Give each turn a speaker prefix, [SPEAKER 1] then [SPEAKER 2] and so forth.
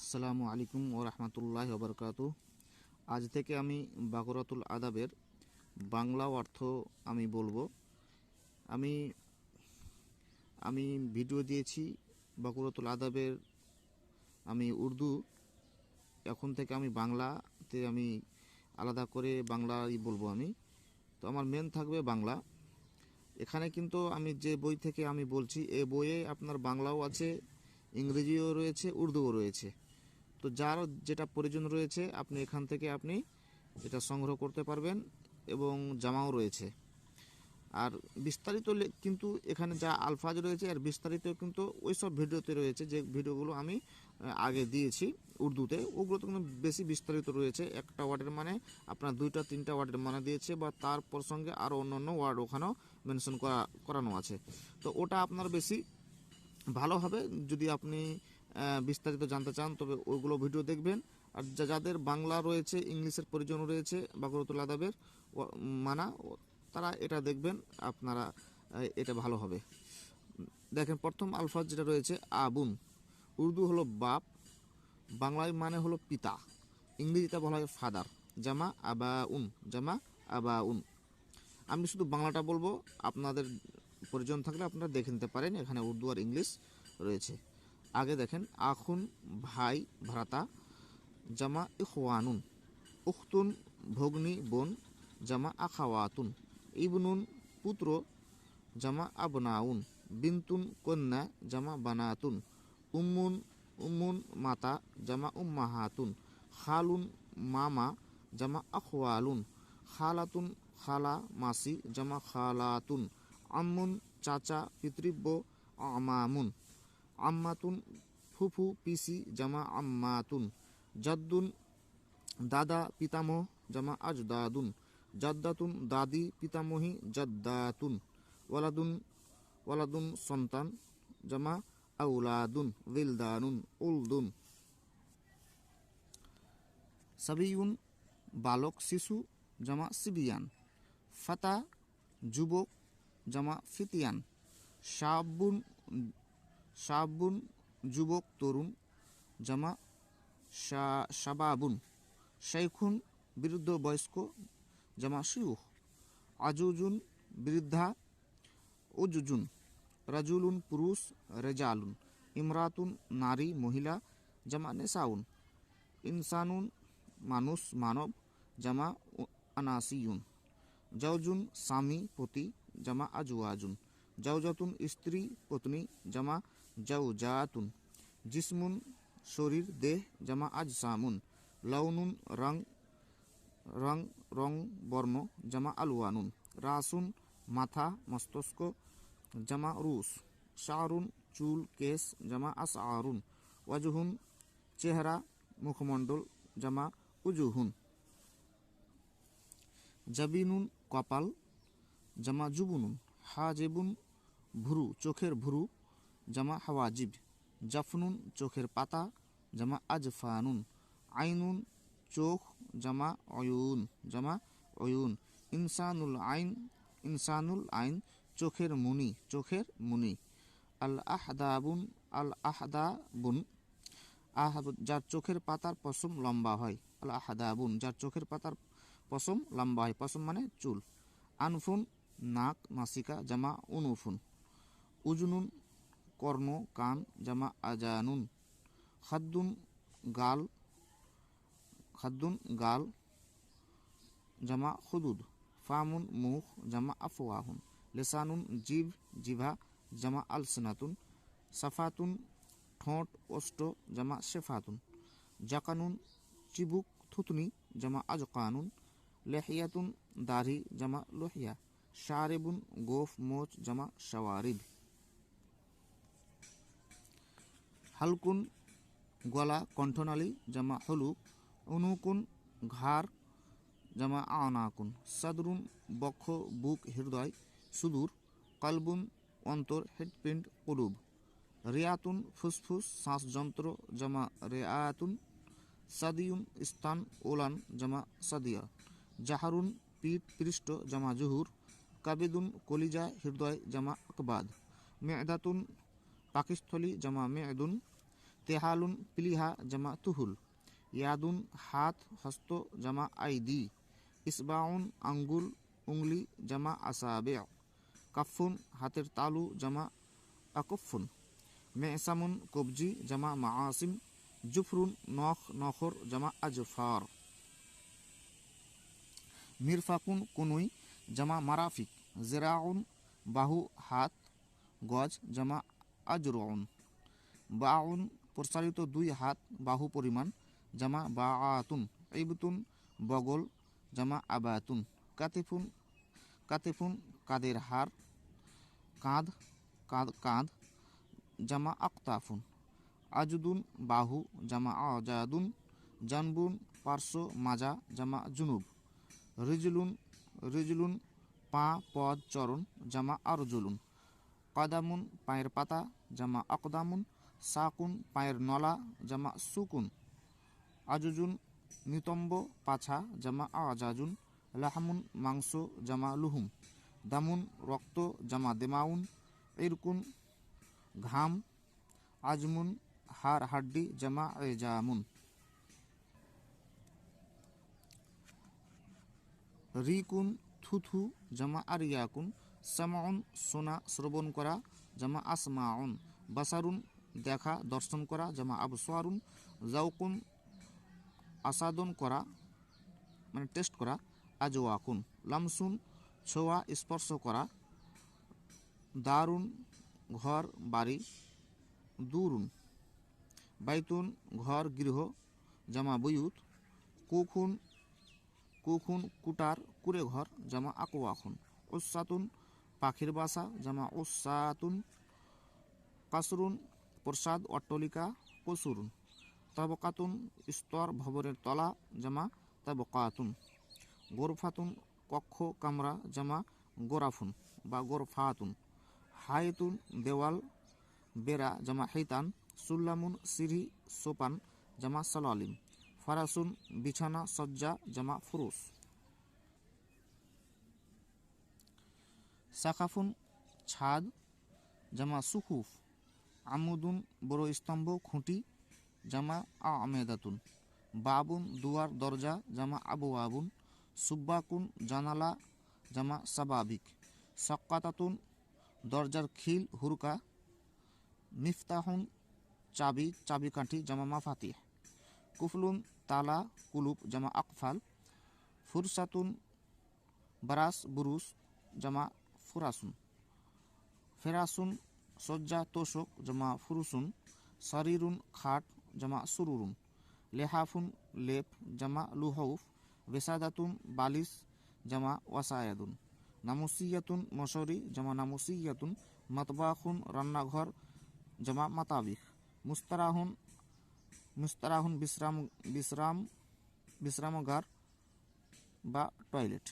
[SPEAKER 1] আসসালামু আলাইকুম ও রহমতুল্লাহি ওয়া বারাকাতুহু। আজ থেকে আমি বাকরাতুল আদাবের বাংলা অর্থ আমি বলবো। আমি আমি ভিডিও দিয়েছি বাকরাতুল আদাবের, আমি উর্দু, এখন থেকে আমি বাংলাতে আমি আলাদা করে বাংলাই বলবো আমি। তো আমার মেন থাকবে বাংলা। এখানে কিন্তু আমি যে বই থেকে আমি বলছি, এই বইয়ে আপনার বাংলাও আছে, ইংরেজিও রয়েছে, উর্দুও রয়েছে। তো যার যেটা প্রয়োজন রয়েছে আপনি এখান থেকে আপনি এটা সংগ্রহ করতে পারবেন, এবং জামাও রয়েছে। আর বিস্তারিত কিন্তু এখানে যা আলফাজ রয়েছে আর বিস্তারিত কিন্তু ওই সব ভিডিওতে রয়েছে, যে ভিডিওগুলো আমি আগে দিয়েছি উর্দুতে, ওগুলো তো কিন্তু বেশি বিস্তারিত রয়েছে। একটা ওয়ার্ডের মানে আপনার 2-3টা ওয়ার্ডের মানে দিয়েছে, বা তার প্রসঙ্গে আরও অন্যান্য ওয়ার্ড ওখানেও মেনশন করানো আছে। তো ওটা আপনার বেশি ভালো হবে যদি আপনি বিস্তারিত জানতে চান, তবে ওইগুলো ভিডিও দেখবেন। আর যাদের বাংলা রয়েছে, ইংলিশের প্রয়োজন রয়েছে বাকরাতুল আদাবের মানা, তারা এটা দেখবেন, আপনারা এটা ভালো হবে। দেখেন প্রথম আলফাজ যেটা রয়েছে আবুন, উর্দু হলো বাপ, বাংলায় মানে হলো পিতা, ইংরেজিতে বলা হয় ফাদার, জামা আবাউন, জামা আবাউন। আমি শুধু বাংলাটা বলবো, আপনাদের প্রয়োজন থাকলে আপনারা দেখে নিতে পারেন, এখানে উর্দু আর ইংলিশ রয়েছে। আগে দেখেন আখুন, ভাই ভ্রাতা, জামা ইখওয়ানুন, উখতুন ভগ্নী বোন, জামা আখাওয়াতুন, ইবনুন পুত্র, জামা আবনাউন, বিন্তুন কন্যা, জামা বানাতুন, উম্মুন উম্মুন মাতা, জামা উম্মাহাতুন, খালুন মামা, জামা আখওয়ালুন, খালাতুন খালা মাসি, জামা খালাতুন, আম্মুন চাচা পিতৃব্য, আমামুন, আম্মাতুন ফুফু পিসি, জামা আম্মাতুন, জাদ্দুন দাদা পিতামহ, জামা আজদাদুন, জাদ্দাতুন দাদি পিতামহী, জাদ্দাতুন, ওয়ালাদুন ওয়ালাদুন সন্তান, জামা আউলাদুন, উইলদানুন, উলদুন। সাবিউন বালক শিশু, জামা সিবিয়ান, ফাতা যুবক, জামা ফিতিয়ান, শাবুন শাবুন যুবক তরুণ, জামা শাবাবুন, শাইখুন বৃদ্ধ বয়স্ক, জামা শিউখ, আজুজুন বৃদ্ধা, উজুজুন, রাজুলুন পুরুষ, রেজালুন, ইমরাতুন নারী মহিলা, জামা নেসাউন, ইনসানুন মানুষ মানব, জামা আনাসিউন, জাউজুন স্বামী পতি, জামা আজওয়াজুন, জাউজাতুন স্ত্রী পত্নী, জামা জাউজাতুন, জিসমুন শরীর দেহ, জামা আজসামুন, লাউনুন রং রং রং বর্ণ, জামা আলওয়ানুন, রাসুন মাথা মস্তক, জামা রুস, শারুন চুল কেশ, জামা আসআরুন, ওয়াজহুন চেহারা মুখমণ্ডল, জামা উজুহুন, জাবিনুন কপাল, জামা জুবুনুন, হাজেবুন ভুরু চোখের ভুরু, জামা হাওয়াজিব, জাফনুন চোখের পাতা, জামা আজফানুন, আইনুন চোখ, জামা অয়ুন, জামা অয়ুন, ইনসানুল আইন চোখের মুনি, চোখের মুনি, আল আহদাবুন, আল আহদাবুন যার চোখের পাতার পশম লম্বা হয়, আল আহদাবুন যার চোখের পাতার পশম লম্বা হয়, পশম মানে চুল, আনফুন নাক নাসিকা, জামা উনুফুন, উজনুন কর্ণ কান, জামা আজানুন, খাদ্দুন গাল, খাদ্দুন গাল, জামা খুদুদ, ফামুন মুখ, জামা আফওয়াহুন, লেসানুন জিভ জিভা, জামা আলসনাতুন, সাফাতুন ঠোঁট ওষ্ঠ, জামা শেফাতুন, জাকানুন চিবুক থুতনি, জামা আজকানুন, লেহিয়াতুন দাড়ি, জামা লোহিয়া, শারেবুন গোফ মোচ, জামা শাওয়ারিব, হালকুন গলা কণ্ঠনালী, জামা হলুক, উনুকুন ঘাড়, জামা আনাকুন, সাদরুন বক্ষ বুক হৃদয় সুদূর, কালবুন অন্তর হৃৎপিণ্ড কুলুব, রিয়াতুন ফুসফুস শ্বাসযন্ত্র, জামা রেয়াতুন, সাদিউন স্থান ওলান, জামা সাদিয়া, জাহারুন পিঠ পৃষ্ঠ, জামা জুহুর, কাবেদুন কলিজা হৃদয়, জামা আকবাদ, মেদাতুন পাকস্থলী, জামা মেদুন, तेहालुन पिलिहा जमा तुहुल। यादुन हाथ हस्त जमा आईदी। इसबाउन आंगुल उंगली जमा असाबे। कफ्फुन हाथेर तालु जमा अकुफ्फुन। मेसामुन कब्जी जमा माआसिम। जुफरुन नख नखर जमा अजफार। मिरफाकुन कुनुई जमा माराफिक। जिराउन बाहु हाथ गज जमा अजरुन। बाउन प्रसारित दुई हाथ बाहु परिमाण जमा बाआतुन। इबतुन बगल जमा आबातुन। कातिफुन कातिफुन काদের हार। काँध काँध जमा अक्ताफुन। आजुदुन बाहु जमा आजादुन। जानबुन पार्श्व माजा जमा जुनुब। रिजलुन रिजलुन पा पद चरण जमा आरजुलुन। कदामुन पाয়ের পাতা जमा अकदामुन। साकुन पाয়ের नला जमा सुकुन। आजुजुन नितंब पाछा जमा आजाजुन। लाहमुन मांस जमा लुहुम। दामुन रक्त जमा देमाउन। इरकुन घाम। आजमुन हार हड्डी जमा एजामुन। रिकुन थुथु जमा आरियाकुन। सामाउन सोना श्रवण करा जमा আসমাউন। बासारुन देखा दर्शन करा जमा আবসারুন। जाउकुन आसादन करा माने टेस्ट करा আজওয়াকুন। लामसुन ছোঁয়া स्पर्श करा। दारुन घर बाड़ी। दूरुन বাইতুন घर गृह जमा बुयुत। कुखुन कुखुन कुटार कुरे घर जमा আকওয়াখুন। उस्सातुन पाखिर बासा जमा उस्सातुन। कासरुन प्रसाद अट्टलिका कसूरुन। तबकातुन स्तর भवनेर तला जमा तबकातुन। गोरफातुन कक्ष कामरा जमा गोराफुन बा गोरफातुन। हायतुन देवाल बेरा जमा हैतान। सुल्लामुन सीढ़ी सोपान जमा सलालिम। फारासुन बिछाना सज्जा जमा फुरुस। साकाफुन छाद जमा सुकुफ। आमुदुन बड़ो स्तम्भ खुंटी जमा आमेदातुन। बाबुन दुआर दरजा जमा आबुआबुन। सुब्बाकुन জানালা जमा साबाबिक। सक्कातातुन दरजार खिल हुरका। मिफ्ताहुन चाबी चाबिकाठी जमा माफातिह। कुफलुन ताला कुलुप जमा अकफाल। फुरसातुन बरास बुरुस जमा फुरासुन। फेरासुन सज्जा तोशक जमा फुरुसुन। शरीरुन खाट जमा सुरुरुन। लेहाफुन लेप जमा लुहौफ। वेसादातुन बालिश जमा वसायादुन। नामुसियातुन मशरी जमा नामुसियातुन। मतबाखुन रान्नाघर जमा माताबिख। मुस्ताराहुन मुस्ताराहुन विश्रामागार बा टॉयलेट।